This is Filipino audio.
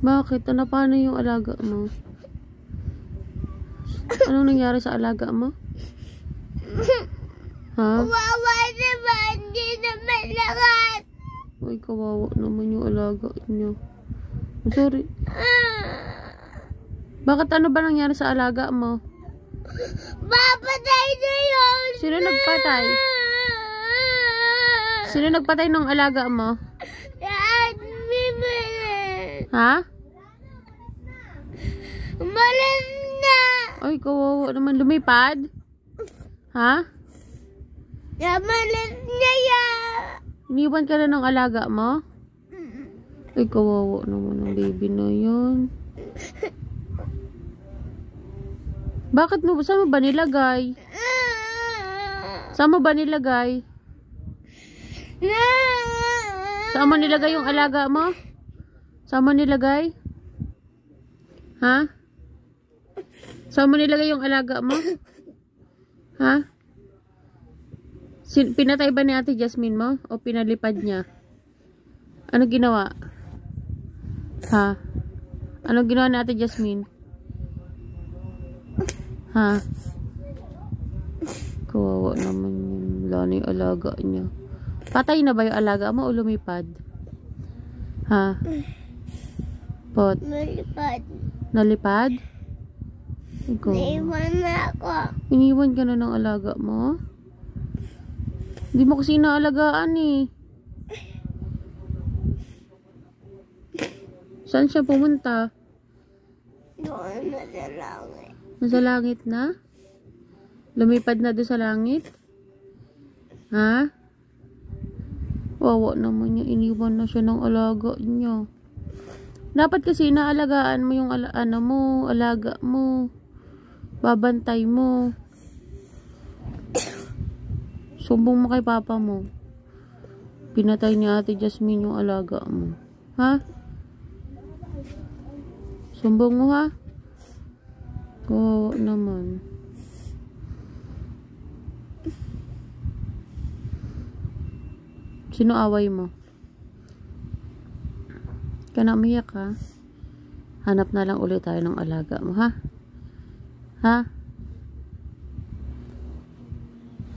Bakit? Ano, paano yung alaga mo? Anong nangyari sa alaga mo? Ha? Kawawa naman, hindi naman lahat. Ay, kawawa naman yung alaga niyo. Sorry. Bakit, ano ba nangyari sa alaga mo? Papatay na yun. Sino nagpatay? Sino nagpatay ng alaga mo? Ha? Umalis na. Ay, kawawa naman. Lumipad? Ha? Umalis na yan. Iniwan ka na ng alaga mo? Ay, kawawa naman ang baby na yun. Bakit mo? Saan mo ba nilagay? Saan mo ba nilagay? Saan mo nilagay yung alaga mo? Saan mo nilagay? Ha? Saan mo nilagay yung alaga mo? Ha? Pinatay ba ni Ate Jasmine mo? O pinalipad niya? Ano ginawa? Ha? Ano ginawa ni Ate Jasmine? Ha? Kawawa naman yun. Wala na yung alaga niya. Patay na ba yung alaga mo o lumipad? Ha? Pot? Nalipad. Nalipad? Ikaw. Naiwan na ako. Iniwan ka na ng alaga mo? Hindi mo kasi inaalagaan eh. Saan siya pumunta? Doon na sa langit. Nasa langit na? Lumipad na doon sa langit? Ha? Wawa naman niya. Iniwan na siya ng alaga niya. Dapat kasi inaalagaan mo yung alaga mo. Babantay mo. Sumbong mo kay papa mo. Pinatay ni Ate Jasmine yung alaga mo. Ha? Sumbong mo ha? Oo naman. Sino away mo? Ka na umiyak ha? Hanap na lang ulit tayo ng alaga mo ha? Ha?